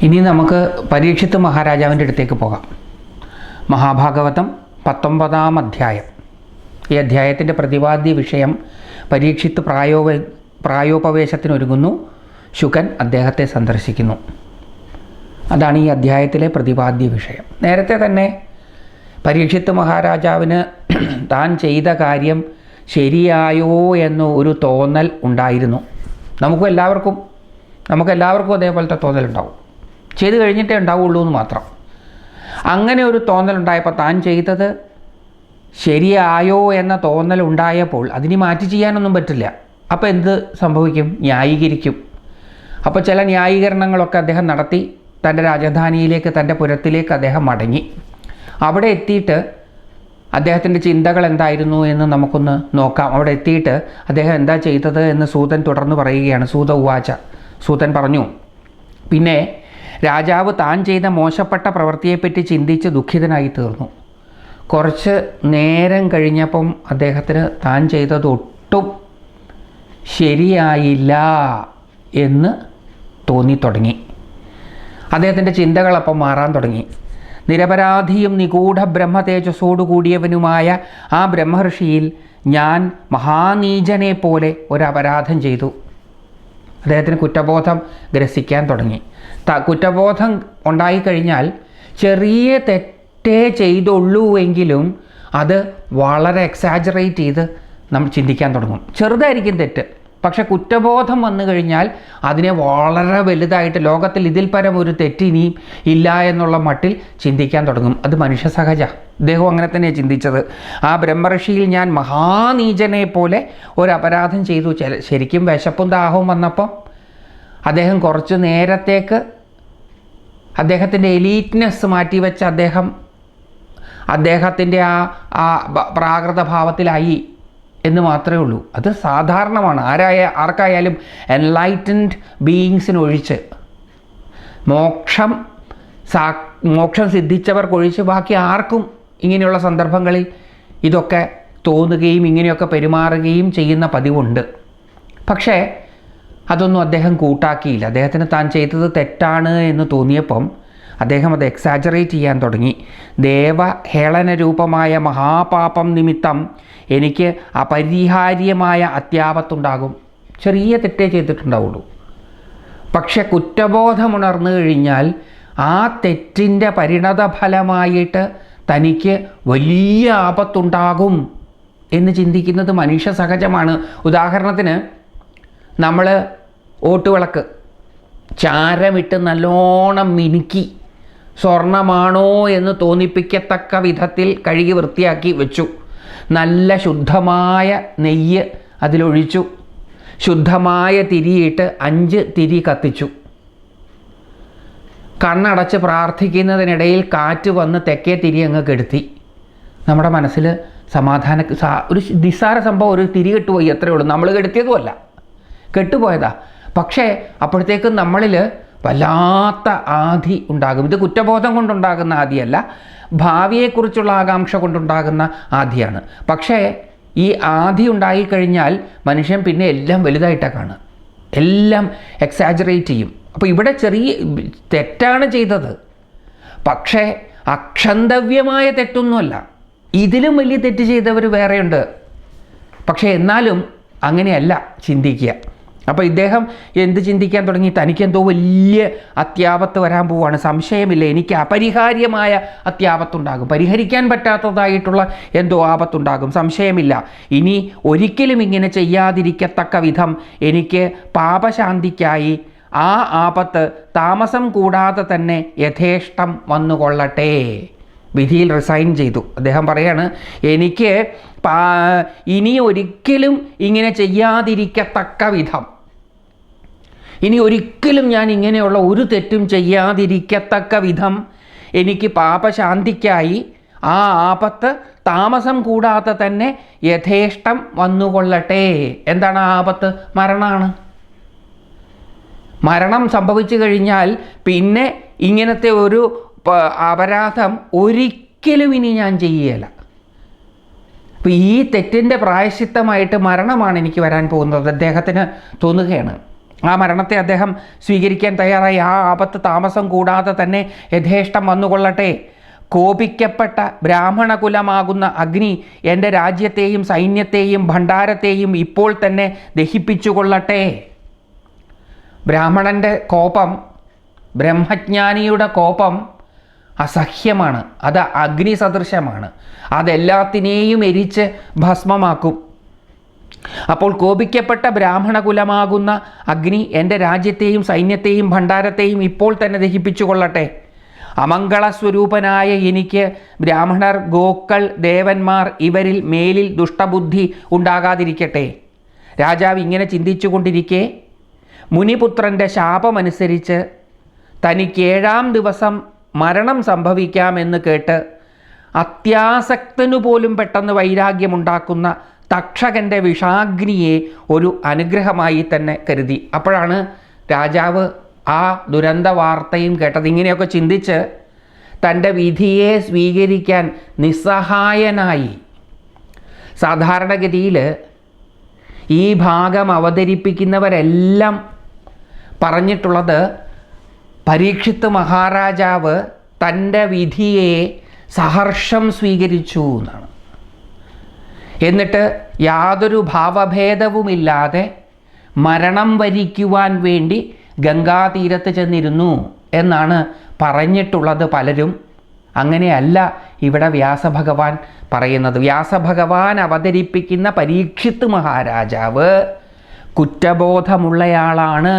ഇനി നമുക്ക് പരീക്ഷിത്ത് മഹാരാജാവിൻ്റെ അടുത്തേക്ക് പോകാം. മഹാഭാഗവതം 19-ാം അധ്യായം. ഈ അധ്യായത്തിൻ്റെ പ്രതിപാദ്യ വിഷയം പരീക്ഷിത്ത് പ്രായോപവേശത്തിനൊരുങ്ങുന്നു. ശുകൻ അദ്ദേഹത്തെ സന്ദർശിക്കുന്നു. അതാണ് ഈ അധ്യായത്തിലെ പ്രതിപാദ്യ വിഷയം. നേരത്തെ തന്നെ പരീക്ഷിത്ത് മഹാരാജാവിന് താൻ ചെയ്ത കാര്യം ശരിയായോ എന്ന ഒരു തോന്നൽ ഉണ്ടായിരുന്നു. നമുക്കെല്ലാവർക്കും അതേപോലത്തെ തോന്നലുണ്ടാവും. ചെയ്ത് കഴിഞ്ഞിട്ടേ ഉണ്ടാവുള്ളൂ എന്ന് മാത്രം. അങ്ങനെ ഒരു തോന്നലുണ്ടായപ്പോൾ താൻ ചെയ്തത് ശരിയായോ എന്ന തോന്നലുണ്ടായപ്പോൾ അതിന് മാറ്റി ചെയ്യാനൊന്നും പറ്റില്ല. അപ്പോൾ എന്ത് സംഭവിക്കും? ന്യായീകരിക്കും. അപ്പോൾ ചില ന്യായീകരണങ്ങളൊക്കെ അദ്ദേഹം നടത്തി തൻ്റെ രാജധാനിയിലേക്ക്, തൻ്റെ പുരത്തിലേക്ക് അദ്ദേഹം മടങ്ങി. അവിടെ എത്തിയിട്ട് അദ്ദേഹത്തിൻ്റെ ചിന്തകൾ എന്തായിരുന്നു എന്ന് നമുക്കൊന്ന് നോക്കാം. അവിടെ എത്തിയിട്ട് അദ്ദേഹം എന്താ ചെയ്തത് എന്ന് സൂതൻ തുടർന്ന് പറയുകയാണ്. സൂത ഉവാച. സൂതൻ പറഞ്ഞു, പിന്നെ രാജാവ് താൻ ചെയ്ത മോശപ്പെട്ട പ്രവൃത്തിയെപ്പറ്റി ചിന്തിച്ച് ദുഃഖിതനായി തീർന്നു. കുറച്ച് നേരം കഴിഞ്ഞപ്പം അദ്ദേഹത്തിന് താൻ ചെയ്തത് ഒട്ടും ശരിയായില്ല എന്ന് തോന്നിത്തുടങ്ങി. അദ്ദേഹത്തിൻ്റെ ചിന്തകളപ്പം മാറാൻ തുടങ്ങി. നിരപരാധിയും നിഗൂഢ ബ്രഹ്മതേജസ്സോടു കൂടിയവനുമായ ആ ബ്രഹ്മർഷിയിൽ ഞാൻ മഹാനീചനെ പോലെ ഒരു അപരാധം ചെയ്തു. അദ്ദേഹത്തിന് കുറ്റബോധം ഗ്രസിക്കാൻ തുടങ്ങി. കുറ്റബോധം ഉണ്ടായിക്കഴിഞ്ഞാൽ ചെറിയ തെറ്റേ ചെയ്തുള്ളൂ എങ്കിലും അത് വളരെ എക്സാജറേറ്റ് ചെയ്ത് നമ്മൾ ചിന്തിക്കാൻ തുടങ്ങും. ചെറുതായിരിക്കും തെറ്റ്, പക്ഷെ കുറ്റബോധം വന്നു കഴിഞ്ഞാൽ അതിനെ വളരെ വലുതായിട്ട് ലോകത്തിൽ ഇതിൽ പരം ഒരു തെറ്റിനിയും ഇല്ല എന്നുള്ള മട്ടിൽ ചിന്തിക്കാൻ തുടങ്ങും. അത് മനുഷ്യ സഹജ. അദ്ദേഹം അങ്ങനെ തന്നെയാണ് ചിന്തിച്ചത്. ആ ബ്രഹ്മർഷിയിൽ ഞാൻ മഹാനീചനെ പോലെ ഒരു അപരാധം ചെയ്തു. ശരിക്കും വിശപ്പും ദാഹവും വന്നപ്പോൾ അദ്ദേഹം കുറച്ച് നേരത്തേക്ക് അദ്ദേഹത്തിൻ്റെ എലീറ്റ്നെസ് മാറ്റിവെച്ച് അദ്ദേഹത്തിൻ്റെ ആ പ്രാകൃത ഭാവത്തിലായി എന്ന് മാത്രമേ ഉള്ളൂ. അത് സാധാരണമാണ്. ആർക്കായാലും എൻലൈറ്റൻഡ് ബീയിങ്സിനൊഴിച്ച്, മോക്ഷം സിദ്ധിച്ചവർക്കൊഴിച്ച് ബാക്കി ആർക്കും ഇങ്ങനെയുള്ള സന്ദർഭങ്ങളിൽ ഇതൊക്കെ തോന്നുകയും ഇങ്ങനെയൊക്കെ പെരുമാറുകയും ചെയ്യുന്ന പതിവുണ്ട്. പക്ഷേ അതൊന്നും അദ്ദേഹം കൂട്ടാക്കിയില്ല. അദ്ദേഹത്തിന് താൻ ചെയ്തത് തെറ്റാണ് എന്ന് തോന്നിയപ്പം അദ്ദേഹം അത് എക്സാജറേറ്റ് ചെയ്യാൻ തുടങ്ങി. ദേവഹേളന രൂപമായ മഹാപാപം നിമിത്തം എനിക്ക് അപരിഹാര്യമായ അത്യാപത്തുണ്ടാകും. ചെറിയ തെറ്റേ ചെയ്തിട്ടുണ്ടാവുള്ളൂ. പക്ഷെ കുറ്റബോധമുണർന്നു കഴിഞ്ഞാൽ ആ തെറ്റിൻ്റെ പരിണതഫലമായിട്ട് തനിക്ക് വലിയ ആപത്തുണ്ടാകും എന്ന് ചിന്തിക്കുന്നത് മനുഷ്യ സഹജമാണ്. ഉദാഹരണത്തിന് നമ്മൾ ഓട്ടുവിളക്ക് ചാരമിട്ട് നല്ലോണം മിനുക്കി സ്വർണമാണോ എന്ന് തോന്നിപ്പിക്കത്തക്ക വിധത്തിൽ കഴുകി വൃത്തിയാക്കി വെച്ചു. നല്ല ശുദ്ധമായ നെയ്യ് അതിലൊഴിച്ചു. ശുദ്ധമായ തിരിയിട്ട് 5 തിരി കത്തിച്ചു. കണ്ണടച്ച് പ്രാർത്ഥിക്കുന്നതിനിടയിൽ കാറ്റ് വന്ന് തെക്കേ തിരി അങ്ങ് കെടുത്തി. നമ്മുടെ മനസ്സിൽ ഒരു നിസ്സാര സംഭവം, ഒരു തിരി കെട്ടുപോയി, അത്രയേ ഉള്ളൂ. നമ്മൾ കെടുത്തിയതുമല്ല, കെട്ടുപോയതാ. പക്ഷേ അപ്പോഴത്തേക്കും നമ്മളിൽ വല്ലാത്ത ആധി ഉണ്ടാകും. ഇത് കുറ്റബോധം കൊണ്ടുണ്ടാകുന്ന ആധിയല്ല, ഭാവിയെക്കുറിച്ചുള്ള ആകാംക്ഷ കൊണ്ടുണ്ടാകുന്ന ആധിയാണ്. പക്ഷേ ഈ ആധി ഉണ്ടായിക്കഴിഞ്ഞാൽ മനുഷ്യൻ പിന്നെ എല്ലാം വലുതായിട്ടാണ് കാണുക, എല്ലാം എക്സാജറേറ്റ് ചെയ്യും. അപ്പോൾ ഇവിടെ ചെറിയ തെറ്റാണ് ചെയ്തത്, പക്ഷേ അക്ഷന്തവ്യമായ തെറ്റൊന്നുമല്ല. ഇതിലും വലിയ തെറ്റ് ചെയ്തവർ വേറെയുണ്ട്. പക്ഷേ എന്നാലും അങ്ങനെയല്ല ചിന്തിക്കുക. അപ്പോൾ ഇദ്ദേഹം എന്ത് ചിന്തിക്കാൻ തുടങ്ങി? തനിക്കെന്തോ വലിയ അത്യാപത്ത് വരാൻ പോവുകയാണ്. സംശയമില്ല, എനിക്ക് അപരിഹാര്യമായ അത്യാപത്തുണ്ടാകും, പരിഹരിക്കാൻ പറ്റാത്തതായിട്ടുള്ള എന്തോ ആപത്തുണ്ടാകും, സംശയമില്ല. ഇനി ഒരിക്കലും ഇങ്ങനെ ചെയ്യാതിരിക്കത്തക്ക വിധം എനിക്ക് പാപശാന്തിക്കായി ആ ആപത്ത് താമസം കൂടാതെ തന്നെ യഥേഷ്ടം വന്നുകൊള്ളട്ടെ. വിധിയിൽ റിസൈൻ ചെയ്തു. അദ്ദേഹം പറയാണ്, എനിക്ക് ഇനി ഒരിക്കലും ഇങ്ങനെ ചെയ്യാതിരിക്കത്തക്ക വിധം, ഇനി ഒരിക്കലും ഞാൻ ഇങ്ങനെയുള്ള ഒരു തെറ്റും ചെയ്യാതിരിക്കത്തക്ക വിധം എനിക്ക് പാപശാന്തിക്കായി ആ ആപത്ത് താമസം കൂടാതെ തന്നെ യഥേഷ്ടം വന്നുകൊള്ളട്ടെ. എന്താണ് ആ ആപത്ത്? മരണമാണ്. മരണം സംഭവിച്ചു കഴിഞ്ഞാൽ പിന്നെ ഇങ്ങനത്തെ ഒരു അപരാധം ഒരിക്കലും ഇനി ഞാൻ ചെയ്യുകയില്ല. അപ്പോൾ ഈ തെറ്റിൻ്റെ പ്രായശ്ചിത്തമായിട്ട് മരണമാണ് എനിക്ക് വരാൻ പോകുന്നത് അദ്ദേഹത്തിന് തോന്നുകയാണ്. ആ മരണത്തെ അദ്ദേഹം സ്വീകരിക്കാൻ തയ്യാറായി. ആ ആപത്ത് താമസം കൂടാതെ തന്നെ യഥേഷ്ടം വന്നുകൊള്ളട്ടെ. കോപിക്കപ്പെട്ട ബ്രാഹ്മണകുലമാകുന്ന അഗ്നി എൻ്റെ രാജ്യത്തെയും സൈന്യത്തെയും ഭണ്ഡാരത്തെയും ഇപ്പോൾ തന്നെ ദഹിപ്പിച്ചുകൊള്ളട്ടെ. ബ്രാഹ്മണൻ്റെ കോപം, ബ്രഹ്മജ്ഞാനിയുടെ കോപം അസഹ്യമാണ്. അത് അഗ്നി സദൃശമാണ്. അതെല്ലാത്തിനെയും എരിച്ച് ഭസ്മമാക്കും. അപ്പോൾ കോപിക്കപ്പെട്ട ബ്രാഹ്മണകുലമാകുന്ന അഗ്നി എൻ്റെ രാജ്യത്തെയും സൈന്യത്തെയും ഭണ്ഡാരത്തെയും ഇപ്പോൾ തന്നെ ദഹിപ്പിച്ചു കൊള്ളട്ടെ. അമംഗളസ്വരൂപനായ എനിക്ക് ബ്രാഹ്മണർ, ഗോക്കൾ, ദേവന്മാർ ഇവരിൽ മേലിൽ ദുഷ്ടബുദ്ധി ഉണ്ടാകാതിരിക്കട്ടെ. രാജാവ് ഇങ്ങനെ ചിന്തിച്ചു കൊണ്ടിരിക്കെ മുനിപുത്രൻ്റെ ശാപമനുസരിച്ച് തനിക്ക് 7-ാം ദിവസം മരണം സംഭവിക്കാമെന്ന് കേട്ട് അത്യാസക്തനു പോലും പെട്ടെന്ന് വൈരാഗ്യമുണ്ടാക്കുന്ന തക്ഷകൻ്റെ വിഷാഗ്നിയെ ഒരു അനുഗ്രഹമായി തന്നെ കരുതി. അപ്പോഴാണ് രാജാവ് ആ ദുരന്ത വാർത്തയും കേട്ടത്. ഇങ്ങനെയൊക്കെ ചിന്തിച്ച് തൻ്റെ വിധിയെ സ്വീകരിക്കാൻ നിസ്സഹായനായി. സാധാരണഗതിയിൽ ഈ ഭാഗം അവതരിപ്പിക്കുന്നവരെല്ലാം പറഞ്ഞിട്ടുള്ളത് പരീക്ഷിത്ത് മഹാരാജാവ് തൻ്റെ വിധിയെ സഹർഷം സ്വീകരിച്ചു എന്നാണ്. എന്നിട്ട് യാതൊരു ഭാവഭേദവുമില്ലാതെ മരണം വരിക്കുവാൻ വേണ്ടി ഗംഗാതീരത്ത് ചെന്നിരുന്നു എന്നാണ് പറഞ്ഞിട്ടുള്ളത് പലരും. അങ്ങനെയല്ല ഇവിടെ വ്യാസഭഗവാൻ പറയുന്നത്. വ്യാസഭഗവാൻ അവതരിപ്പിക്കുന്ന പരീക്ഷിത്ത് മഹാരാജാവ് കുറ്റബോധമുള്ളയാളാണ്.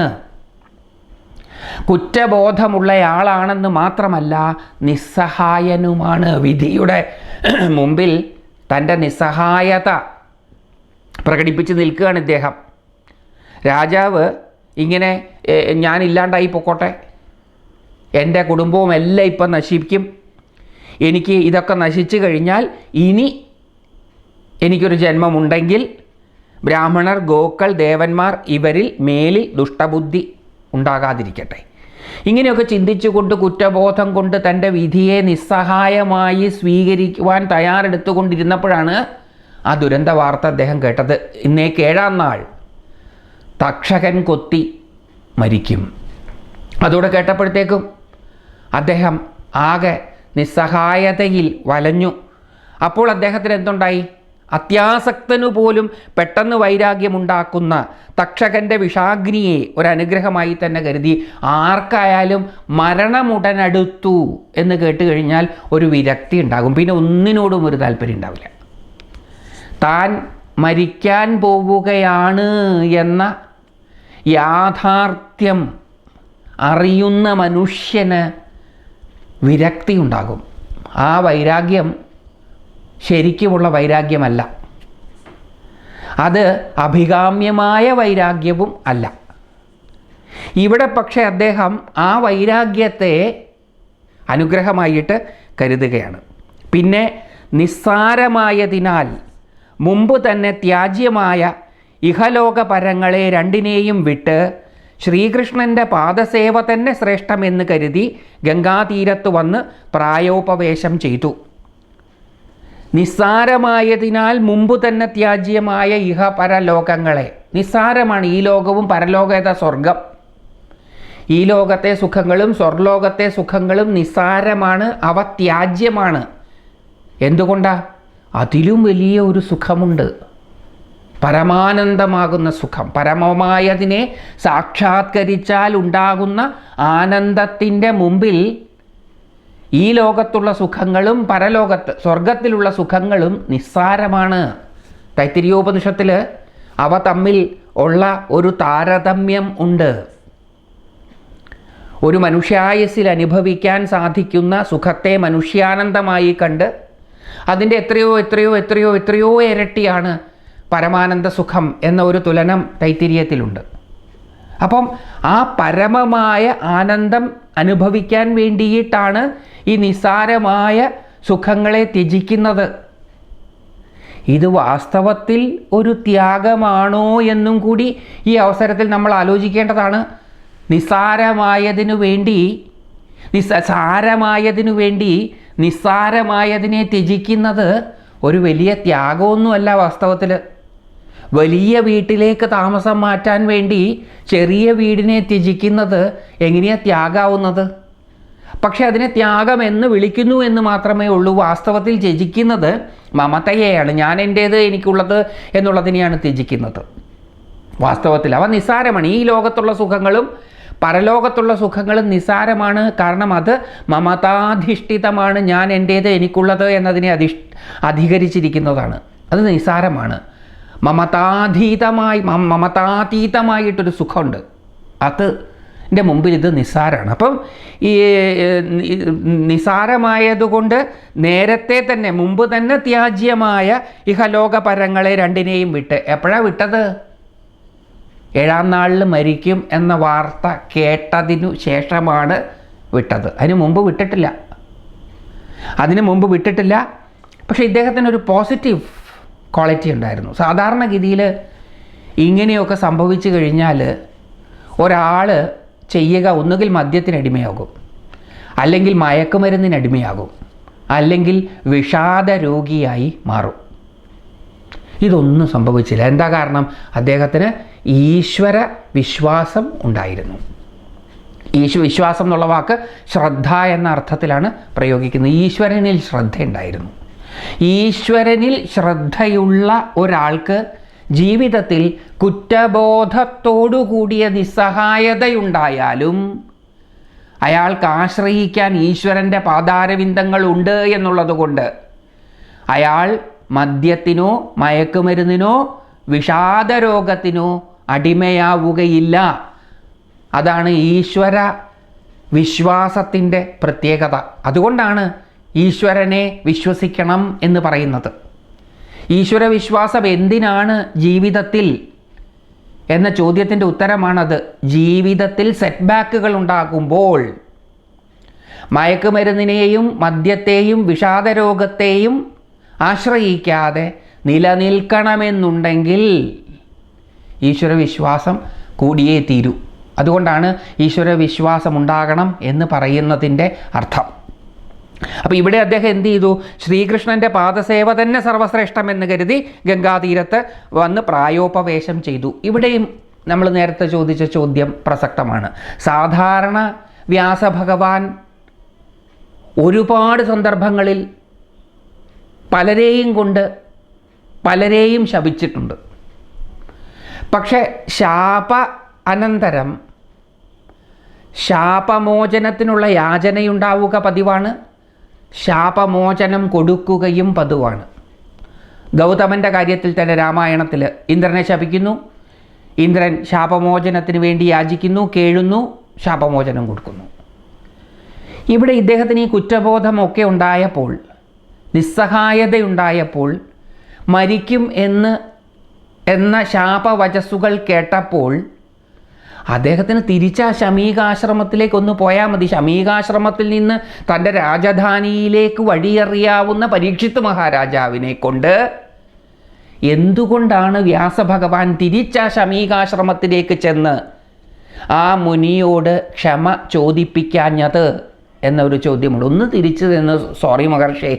കുറ്റബോധമുള്ളയാളാണെന്ന് മാത്രമല്ല നിസ്സഹായനുമാണ്. വിധിയുടെ മുമ്പിൽ തൻ്റെ നിസ്സഹായത പ്രകടിപ്പിച്ച് നിൽക്കുകയാണ് ഇദ്ദേഹം. രാജാവ് ഇങ്ങനെ ഞാനില്ലാണ്ടായി പൊക്കോട്ടെ, എൻ്റെ കുടുംബവും എല്ലാം ഇപ്പം നശിപ്പിക്കും, എനിക്ക് ഇതൊക്കെ നശിച്ചു കഴിഞ്ഞാൽ ഇനി എനിക്കൊരു ജന്മമുണ്ടെങ്കിൽ ബ്രാഹ്മണർ, ഗോക്കൾ, ദേവന്മാർ ഇവരിൽ മേലിൽ ദുഷ്ടബുദ്ധി ഉണ്ടാകാതിരിക്കട്ടെ. ഇങ്ങനെയൊക്കെ ചിന്തിച്ചുകൊണ്ട് കുറ്റബോധം കൊണ്ട് തൻ്റെ വിധിയെ നിസ്സഹായമായി സ്വീകരിക്കുവാൻ തയ്യാറെടുത്തുകൊണ്ടിരുന്നപ്പോഴാണ് ആ ദുരന്ത വാർത്ത അദ്ദേഹം കേട്ടത്. ഇന്നേക്ക് 7-ാം നാൾ തക്ഷകൻ കൊത്തി മരിക്കും. അതോടെ കേട്ടപ്പോഴത്തേക്കും അദ്ദേഹം ആകെ നിസ്സഹായതയിൽ വലഞ്ഞു. അപ്പോൾ അദ്ദേഹത്തിന് എന്തുണ്ടായി? അത്യാസക്തനു പോലും പെട്ടെന്ന് വൈരാഗ്യമുണ്ടാക്കുന്ന തക്ഷകൻ്റെ വിഷാഗ്നിയെ ഒരനുഗ്രഹമായി തന്നെ കരുതി. ആർക്കായാലും മരണമുടനടുത്തു എന്ന് കേട്ട് കഴിഞ്ഞാൽ ഒരു വിരക്തി ഉണ്ടാകും. പിന്നെ ഒന്നിനോടും ഒരു താല്പര്യം ഉണ്ടാവില്ല. താൻ മരിക്കാൻ പോവുകയാണ് എന്ന യാഥാർത്ഥ്യം അറിയുന്ന മനുഷ്യന് വിരക്തി ഉണ്ടാകും. ആ വൈരാഗ്യം ശരിക്കുമുള്ള വൈരാഗ്യമല്ല. അത് അഭികാമ്യമായ വൈരാഗ്യവും അല്ല. ഇവിടെ പക്ഷേ അദ്ദേഹം ആ വൈരാഗ്യത്തെ അനുഗ്രഹമായിട്ട് കരുതുകയാണ്. പിന്നെ നിസ്സാരമായതിനാൽ മുമ്പ് തന്നെ ത്യാജ്യമായ ഇഹലോകപരങ്ങളെ രണ്ടിനെയും വിട്ട് ശ്രീകൃഷ്ണൻ്റെ പാദസേവ തന്നെ ശ്രേഷ്ഠമെന്ന് കരുതി ഗംഗാതീരത്ത് വന്ന് പ്രായോപവേശം ചെയ്തു. നിസ്സാരമായതിനാൽ മുമ്പ് തന്നെ ത്യാജ്യമായ ഇഹപരലോകങ്ങളെ, നിസ്സാരമാണ് ഈ ലോകവും പരലോകത സ്വർഗം, ഈ ലോകത്തെ സുഖങ്ങളും സ്വർലോകത്തെ സുഖങ്ങളും നിസ്സാരമാണ്, അവ ത്യാജ്യമാണ്. എന്തുകൊണ്ടാ? അതിലും വലിയ ഒരു സുഖമുണ്ട്, പരമാനന്ദമാകുന്ന സുഖം. പരമമായതിനെ സാക്ഷാത്കരിച്ചാൽ ഉണ്ടാകുന്ന ആനന്ദത്തിൻ്റെ മുമ്പിൽ ഈ ലോകത്തുള്ള സുഖങ്ങളും പരലോകത്ത് സ്വർഗത്തിലുള്ള സുഖങ്ങളും നിസ്സാരമാണ്. തൈത്തിരീയോപനിഷത്തിൽ അവ തമ്മിൽ ഉള്ള ഒരു താരതമ്യം ഉണ്ട്. ഒരു മനുഷ്യായുസ്സിൽ അനുഭവിക്കാൻ സാധിക്കുന്ന സുഖത്തെ മനുഷ്യാനന്ദമായി കണ്ട് അതിൻ്റെ എത്രയോ എത്രയോ എത്രയോ എത്രയോ ഇരട്ടിയാണ് പരമാനന്ദ സുഖം എന്ന ഒരു തുലനം തൈത്തിരീയത്തിലുണ്ട്. അപ്പം ആ പരമമായ ആനന്ദം അനുഭവിക്കാൻ വേണ്ടിയിട്ടാണ് ഈ നിസ്സാരമായ സുഖങ്ങളെ ത്യജിക്കുന്നത്. ഇത് വാസ്തവത്തിൽ ഒരു ത്യാഗമാണോ എന്നും കൂടി ഈ അവസരത്തിൽ നമ്മൾ ആലോചിക്കേണ്ടതാണ്. നിസ്സാരമായതിനു വേണ്ടി നിസ്സാരമായതിനെ ത്യജിക്കുന്നത് ഒരു വലിയ ത്യാഗമൊന്നുമല്ല. വാസ്തവത്തിൽ വലിയ വീട്ടിലേക്ക് താമസം മാറ്റാൻ വേണ്ടി ചെറിയ വീടിനെ ത്യജിക്കുന്നത് എങ്ങനെയാണ് ത്യാഗാവുന്നത്? പക്ഷെ അതിനെ ത്യാഗം എന്ന് വിളിക്കുന്നു എന്ന് മാത്രമേ ഉള്ളൂ. വാസ്തവത്തിൽ ത്യജിക്കുന്നത് മമതയെയാണ്. ഞാൻ എൻ്റേത്, എനിക്കുള്ളത് എന്നുള്ളതിനെയാണ് ത്യജിക്കുന്നത്. വാസ്തവത്തിൽ അവ നിസ്സാരമാണ്. ഈ ലോകത്തുള്ള സുഖങ്ങളും പരലോകത്തുള്ള സുഖങ്ങളും നിസ്സാരമാണ്. കാരണം അത് മമതാധിഷ്ഠിതമാണ്. ഞാൻ എൻ്റേത്, എനിക്കുള്ളത് എന്നതിനെ അധികരിച്ചിരിക്കുന്നതാണ്. അത് നിസ്സാരമാണ്. മമതാതീതമായിട്ടൊരു സുഖമുണ്ട്. അതിൻ്റെ മുമ്പിൽ ഇത് നിസ്സാരമാണ്. അപ്പം ഈ നിസ്സാരമായതുകൊണ്ട് നേരത്തെ തന്നെ മുമ്പ് തന്നെ ത്യാജ്യമായ ഇഹലോകപരങ്ങളെ രണ്ടിനെയും വിട്ട്. എപ്പോഴാണ് വിട്ടത്? 7-ാം നാളിൽ മരിക്കും എന്ന വാർത്ത കേട്ടതിനു ശേഷമാണ് വിട്ടത്. അതിന് മുമ്പ് വിട്ടിട്ടില്ല. പക്ഷേ ഇദ്ദേഹത്തിനൊരു പോസിറ്റീവ് ക്വാളിറ്റി ഉണ്ടായിരുന്നു. സാധാരണഗതിയിൽ ഇങ്ങനെയൊക്കെ സംഭവിച്ചു കഴിഞ്ഞാൽ ഒരാൾ ചെയ്യുക ഒന്നുകിൽ മദ്യത്തിനടിമയാകും, അല്ലെങ്കിൽ മയക്കുമരുന്നിനടിമയാകും, അല്ലെങ്കിൽ വിഷാദ രോഗിയായി മാറും. ഇതൊന്നും സംഭവിച്ചില്ല. എന്താ കാരണം? അദ്ദേഹത്തിന് ഈശ്വര വിശ്വാസം ഉണ്ടായിരുന്നു. വിശ്വാസം എന്നുള്ള വാക്ക് ശ്രദ്ധ എന്ന അർത്ഥത്തിലാണ് പ്രയോഗിക്കുന്നത്. ഈശ്വരനിൽ ശ്രദ്ധയുണ്ടായിരുന്നു. ഈശ്വരനിൽ ശ്രദ്ധയുള്ള ഒരാൾക്ക് ജീവിതത്തിൽ കുറ്റബോധത്തോടുകൂടിയ നിസ്സഹായതയുണ്ടായാലും അയാൾക്ക് ആശ്രയിക്കാൻ ഈശ്വരൻ്റെ പാതാരവിന്ദങ്ങളുണ്ട് എന്നുള്ളതുകൊണ്ട് അയാൾ മദ്യത്തിനോ മയക്കുമരുന്നിനോ വിഷാദരോഗത്തിനോ അടിമയാവുകയില്ല. അതാണ് ഈശ്വര വിശ്വാസത്തിൻ്റെ പ്രത്യേകത. അതുകൊണ്ടാണ് ഈശ്വരനെ വിശ്വസിക്കണം എന്ന് പറയുന്നത്. ഈശ്വര വിശ്വാസം എന്തിനാണ് ജീവിതത്തിൽ എന്ന ചോദ്യത്തിൻ്റെ ഉത്തരമാണത്. ജീവിതത്തിൽ സെറ്റ് ബാക്കുകൾ ഉണ്ടാകുമ്പോൾ മയക്കുമരുന്നിനെയും മദ്യത്തെയും വിഷാദരോഗത്തെയും ആശ്രയിക്കാതെ നിലനിൽക്കണമെന്നുണ്ടെങ്കിൽ ഈശ്വരവിശ്വാസം കൂടിയേ തീരൂ. അതുകൊണ്ടാണ് ഈശ്വരവിശ്വാസം ഉണ്ടാകണം എന്ന് പറയുന്നതിൻ്റെ അർത്ഥം. അപ്പോൾ ഇവിടെ അദ്ദേഹം എന്ത് ചെയ്തു? ശ്രീകൃഷ്ണൻ്റെ പാദസേവ തന്നെ സർവശ്രേഷ്ഠമെന്ന് കരുതി ഗംഗാതീരത്ത് വന്ന് പ്രായോപവേശം ചെയ്തു. ഇവിടെയും നമ്മൾ നേരത്തെ ചോദിച്ച ചോദ്യം പ്രസക്തമാണ്. സാധാരണ വ്യാസഭഗവാൻ ഒരുപാട് സന്ദർഭങ്ങളിൽ പലരെയും കൊണ്ട് പലരെയും ശപിച്ചിട്ടുണ്ട്. പക്ഷേ ശാപ അനന്തരം ശാപമോചനത്തിനുള്ള യാചനയുണ്ടാവുക പതിവാണ്. ശാപമോചനം കൊടുക്കുകയും പതിവാണ്. ഗൗതമൻ്റെ കാര്യത്തിൽ തന്നെ രാമായണത്തിൽ ഇന്ദ്രനെ ശപിക്കുന്നു. ഇന്ദ്രൻ ശാപമോചനത്തിന് വേണ്ടി യാചിക്കുന്നു, കേഴുന്നു, ശാപമോചനം കൊടുക്കുന്നു. ഇവിടെ ഇദ്ദേഹത്തിന് ഈ കുറ്റബോധമൊക്കെ ഉണ്ടായപ്പോൾ, നിസ്സഹായതയുണ്ടായപ്പോൾ, മരിക്കും എന്ന ശാപവചസ്സുകൾ കേട്ടപ്പോൾ അദ്ദേഹത്തിന് തിരിച്ച് ആ ശമീകാശ്രമത്തിലേക്കൊന്ന് പോയാൽ മതി. ശമീകാശ്രമത്തിൽ നിന്ന് തൻ്റെ രാജധാനിയിലേക്ക് വഴിയറിയാവുന്ന പരീക്ഷിത്ത് മഹാരാജാവിനെ കൊണ്ട് എന്തുകൊണ്ടാണ് വ്യാസഭഗവാൻ തിരിച്ച് ആ ശമീകാശ്രമത്തിലേക്ക് ചെന്ന് ആ മുനിയോട് ക്ഷമ ചോദിപ്പിക്കാഞ്ഞത് എന്നൊരു ചോദ്യമുണ്ട്. ഒന്ന് തിരിച്ചു നിന്ന്, സോറി മഹർഷി,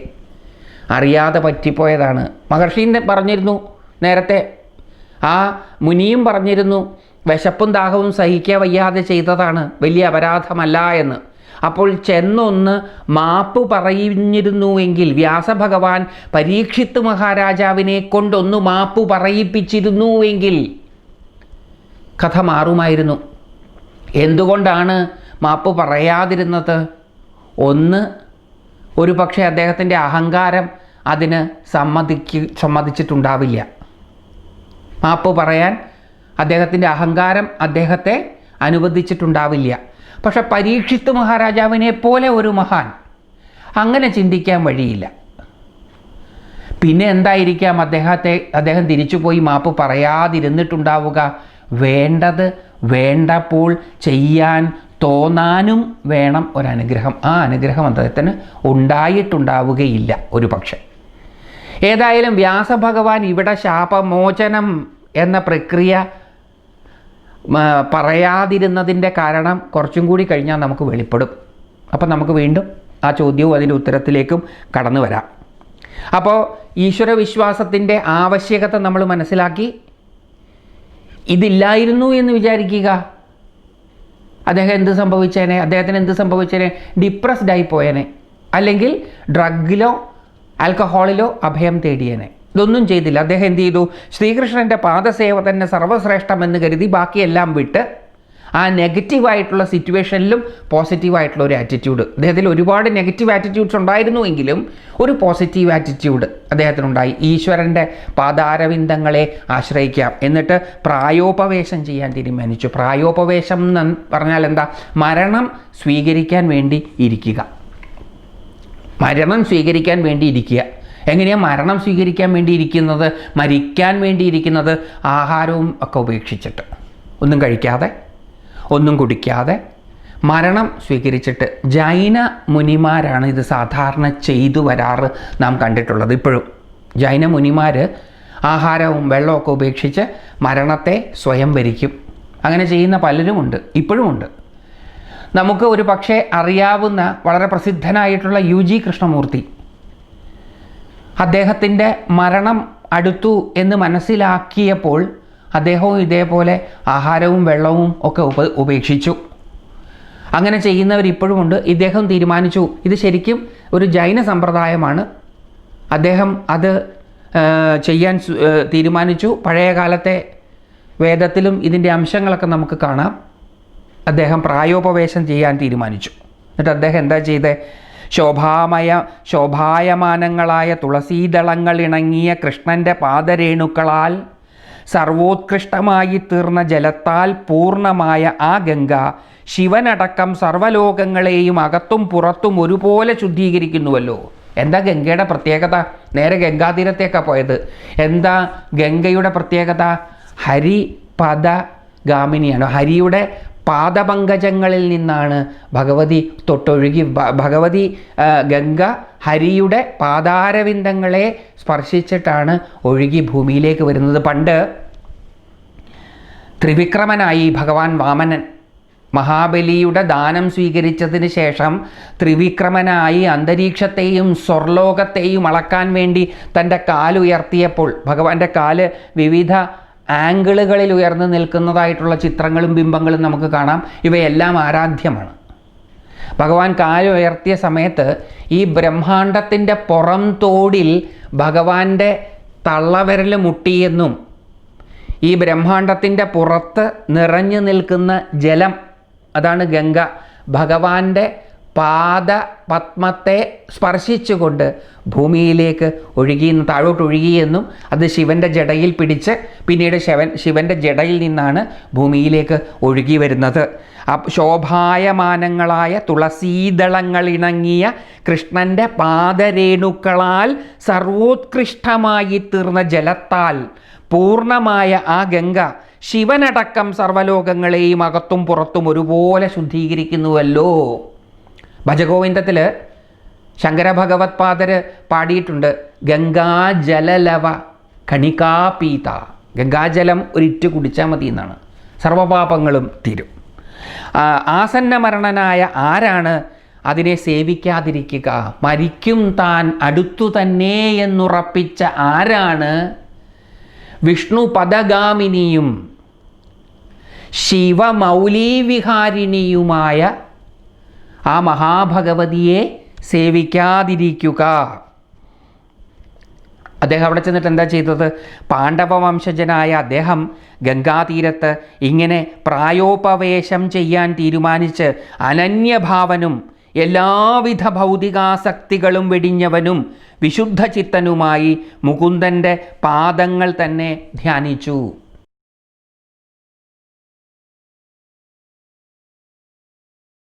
അറിയാതെ പറ്റിപ്പോയതാണ്. മഹർഷി പറഞ്ഞിരുന്നു നേരത്തെ, ആ മുനിയും പറഞ്ഞിരുന്നു വിശപ്പും ദാഹവും സഹിക്കാൻ വയ്യാതെ ചെയ്തതാണ്, വലിയ അപരാധമല്ല എന്ന്. അപ്പോൾ ചെന്നൊന്ന് മാപ്പ് പറഞ്ഞിരുന്നുവെങ്കിൽ, വ്യാസഭഗവാൻ പരീക്ഷിത്ത് മഹാരാജാവിനെ കൊണ്ടൊന്ന് മാപ്പ് പറയിപ്പിച്ചിരുന്നുവെങ്കിൽ കഥ മാറുമായിരുന്നു. എന്തുകൊണ്ടാണ് മാപ്പ് പറയാതിരുന്നത്? ഒന്ന്, ഒരു പക്ഷേ അദ്ദേഹത്തിൻ്റെ അഹങ്കാരം അതിന് സമ്മതിച്ചിട്ടുണ്ടാവില്ല. മാപ്പ് പറയാൻ അദ്ദേഹത്തിൻ്റെ അഹങ്കാരം അദ്ദേഹത്തെ അനുവദിച്ചിട്ടുണ്ടാവില്ല. പക്ഷെ പരീക്ഷിത്ത് മഹാരാജാവിനെ പോലെ ഒരു മഹാൻ അങ്ങനെ ചിന്തിക്കാൻ വഴിയില്ല. പിന്നെ എന്തായിരിക്കാം അദ്ദേഹം തിരിച്ചുപോയി മാപ്പ് പറയാതിരുന്നിട്ടുണ്ടാവുക? വേണ്ടത് വേണ്ടപ്പോൾ ചെയ്യാൻ തോന്നാനും വേണം ഒരനുഗ്രഹം. ആ അനുഗ്രഹം അദ്ദേഹത്തിന് ഉണ്ടായിട്ടുണ്ടാവുകയില്ല ഒരു പക്ഷെ. ഏതായാലും വ്യാസഭഗവാൻ ഇവിടെ ശാപമോചനം എന്ന പ്രക്രിയ പറയാതിരുന്നതിൻ്റെ കാരണം കുറച്ചും കൂടി കഴിഞ്ഞാൽ നമുക്ക് വെളിപ്പെടും. അപ്പം നമുക്ക് വീണ്ടും ആ ചോദ്യവും അതിൻ്റെ ഉത്തരത്തിലേക്കും കടന്നു വരാം. അപ്പോൾ ഈശ്വരവിശ്വാസത്തിൻ്റെ ആവശ്യകത നമ്മൾ മനസ്സിലാക്കി. ഇതില്ലായിരുന്നു എന്ന് വിചാരിക്കുക, അദ്ദേഹത്തിന് എന്ത് സംഭവിച്ചേനെ? ഡിപ്രസ്ഡ് ആയിപ്പോയേനെ, അല്ലെങ്കിൽ ഡ്രഗിലോ ആൽക്കഹോളിലോ അഭയം തേടിയേനെ. ഇതൊന്നും ചെയ്തില്ല. അദ്ദേഹം എന്ത് ചെയ്തു? ശ്രീകൃഷ്ണൻ്റെ പാദസേവ തന്നെ സർവ്വശ്രേഷ്ഠമെന്ന് കരുതി ബാക്കിയെല്ലാം വിട്ട് ആ നെഗറ്റീവായിട്ടുള്ള സിറ്റുവേഷനിലും പോസിറ്റീവായിട്ടുള്ള ഒരു ആറ്റിറ്റ്യൂഡ്, അദ്ദേഹത്തിൽ ഒരുപാട് നെഗറ്റീവ് ആറ്റിറ്റ്യൂഡ്സ് ഉണ്ടായിരുന്നുവെങ്കിലും ഒരു പോസിറ്റീവ് ആറ്റിറ്റ്യൂഡ് അദ്ദേഹത്തിനുണ്ടായി. ഈശ്വരൻ്റെ പാദാരവിന്ദങ്ങളെ ആശ്രയിക്കാം. എന്നിട്ട് പ്രായോപവേശം ചെയ്യാൻ തീരുമാനിച്ചു. പ്രായോപവേശം എന്ന് പറഞ്ഞാൽ എന്താ? മരണം സ്വീകരിക്കാൻ വേണ്ടി ഇരിക്കുക. എങ്ങനെയാണ് മരണം സ്വീകരിക്കാൻ വേണ്ടി ഇരിക്കുന്നത്? മരിക്കാൻ വേണ്ടി ഇരിക്കുന്നത് ആഹാരവും ഒക്കെ ഉപേക്ഷിച്ചിട്ട്, ഒന്നും കഴിക്കാതെ, ഒന്നും കുടിക്കാതെ മരണം സ്വീകരിച്ചിട്ട്. ജൈന മുനിമാരാണ് ഇത് സാധാരണ ചെയ്തു വരാറ് നാം കണ്ടിട്ടുള്ളത്. ഇപ്പോഴും ജൈന മുനിമാർ ആഹാരവും വെള്ളമൊക്കെ ഉപേക്ഷിച്ച് മരണത്തെ സ്വയം വരിക്കും. അങ്ങനെ ചെയ്യുന്ന പലരുമുണ്ട്, ഇപ്പോഴുമുണ്ട്. നമുക്ക് ഒരു പക്ഷേ അറിയാവുന്ന വളരെ പ്രസിദ്ധനായിട്ടുള്ള UG കൃഷ്ണമൂർത്തി, അദ്ദേഹത്തിൻ്റെ മരണം അടുത്തു എന്ന് മനസ്സിലാക്കിയപ്പോൾ അദ്ദേഹവും ഇതേപോലെ ആഹാരവും വെള്ളവും ഒക്കെ ഉപേക്ഷിച്ചു. അങ്ങനെ ചെയ്യുന്നവർ ഇപ്പോഴുമുണ്ട്. ഇദ്ദേഹം തീരുമാനിച്ചു ഇത് ശരിക്കും ഒരു ജൈന സമ്പ്രദായമാണ്. അദ്ദേഹം അത് ചെയ്യാൻ തീരുമാനിച്ചു. പഴയ കാലത്തെ വേദത്തിലും ഇതിൻ്റെ അംശങ്ങളൊക്കെ നമുക്ക് കാണാം. അദ്ദേഹം പ്രായോപവേശം ചെയ്യാൻ തീരുമാനിച്ചു. എന്നിട്ട് അദ്ദേഹം എന്താ ചെയ്തത്? ശോഭായമാനങ്ങളായ തുളസീദളങ്ങൾ ഇണങ്ങിയ കൃഷ്ണൻ്റെ പാദരേണുക്കളാൽ സർവോത്കൃഷ്ടമായി തീർന്ന ജലത്താൽ പൂർണ്ണമായ ആ ഗംഗ ശിവനടക്കം സർവ്വലോകങ്ങളെയും അകത്തും പുറത്തും ഒരുപോലെ ശുദ്ധീകരിക്കുന്നുവല്ലോ. എന്താ ഗംഗയുടെ പ്രത്യേകത? നേരെ ഗംഗാതീരത്തേക്കാണ് പോയത്. എന്താ ഗംഗയുടെ പ്രത്യേകത? ഹരിപദഗാമിനിയാണ്. ഹരിയുടെ പാദപങ്കജങ്ങളിൽ നിന്നാണ് ഭഗവതി തൊട്ടൊഴുകി. ഗംഗ ഹരിയുടെ പാദാരവിന്ദങ്ങളെ സ്പർശിച്ചിട്ടാണ് ഒഴുകി ഭൂമിയിലേക്ക് വരുന്നത്. പണ്ട് ത്രിവിക്രമനായി ഭഗവാൻ വാമനൻ മഹാബലിയുടെ ദാനം സ്വീകരിച്ചതിന് ശേഷം ത്രിവിക്രമനായി അന്തരീക്ഷത്തെയും സ്വർലോകത്തെയും അളക്കാൻ വേണ്ടി തൻ്റെ കാലുയർത്തിയപ്പോൾ ഭഗവാന്റെ കാല് വിവിധ ആംഗിളുകളിൽ ഉയർന്നു നിൽക്കുന്നതായിട്ടുള്ള ചിത്രങ്ങളും ബിംബങ്ങളും നമുക്ക് കാണാം. ഇവയെല്ലാം ആരാധ്യമാണ്. ഭഗവാൻ കാല് ഉയർത്തിയ സമയത്ത് ഈ ബ്രഹ്മാണ്ടത്തിൻ്റെ പുറം തോടിൽ ഭഗവാന്റെ തള്ളവിരൽ മുട്ടിയെന്നും ഈ ബ്രഹ്മാണ്ടത്തിൻ്റെ പുറത്ത് നിറഞ്ഞു നിൽക്കുന്ന ജലം, അതാണ് ഗംഗ, ഭഗവാന്റെ പാദപത്മത്തെ സ്പർശിച്ചുകൊണ്ട് ഭൂമിയിലേക്ക് താഴോട്ട് ഒഴുകിയെന്നും അത് ശിവൻ്റെ ജടയിൽ പിടിച്ച് പിന്നീട് ശിവൻ്റെ ജടയിൽ നിന്നാണ് ഭൂമിയിലേക്ക് ഒഴുകി വരുന്നത്. ശോഭായമാനങ്ങളായ തുളസീദളങ്ങളിണങ്ങിയ കൃഷ്ണൻ്റെ പാദരേണുക്കളാൽ സർവോത്കൃഷ്ടമായി തീർന്ന ജലത്താൽ പൂർണ്ണമായ ആ ഗംഗ ശിവനടക്കം സർവ്വലോകങ്ങളെയും അകത്തും പുറത്തും ഒരുപോലെ ശുദ്ധീകരിക്കുന്നുവല്ലോ. ഭജഗോവിന്ദത്തിൽ ശങ്കര ഭഗവത്പാദർ പാടിയിട്ടുണ്ട്, ഗംഗാജലലവ കണികാപീത. ഗംഗാജലം ഒരിറ്റ് കുടിച്ചാൽ മതി എന്നാണ്, സർവപാപങ്ങളും തീരും. ആസന്നമരണനായ ആരാണ് അതിനെ സേവിക്കാതിരിക്കുക? മരിക്കും താൻ അടുത്തു തന്നെ എന്നുറപ്പിച്ച ആരാണ് വിഷ്ണു പദഗാമിനിയും ശിവമൗലീവിഹാരിണിയുമായ ആ മഹാഭഗവതിയെ സേവിക്കാതിരിക്കുക? അദ്ദേഹം അവിടെ ചെന്നിട്ട് എന്താ ചെയ്തത്? പാണ്ഡവവംശജനായ അദ്ദേഹം ഗംഗാതീരത്ത് ഇങ്ങനെ പ്രായോപവേശം ചെയ്യാൻ തീരുമാനിച്ച് അനന്യഭാവനും എല്ലാവിധ ഭൗതികാസക്തികളും വെടിഞ്ഞവനും വിശുദ്ധ ചിത്തനുമായി മുകുന്ദൻ്റെ പാദങ്ങൾ തന്നെ ധ്യാനിച്ചു.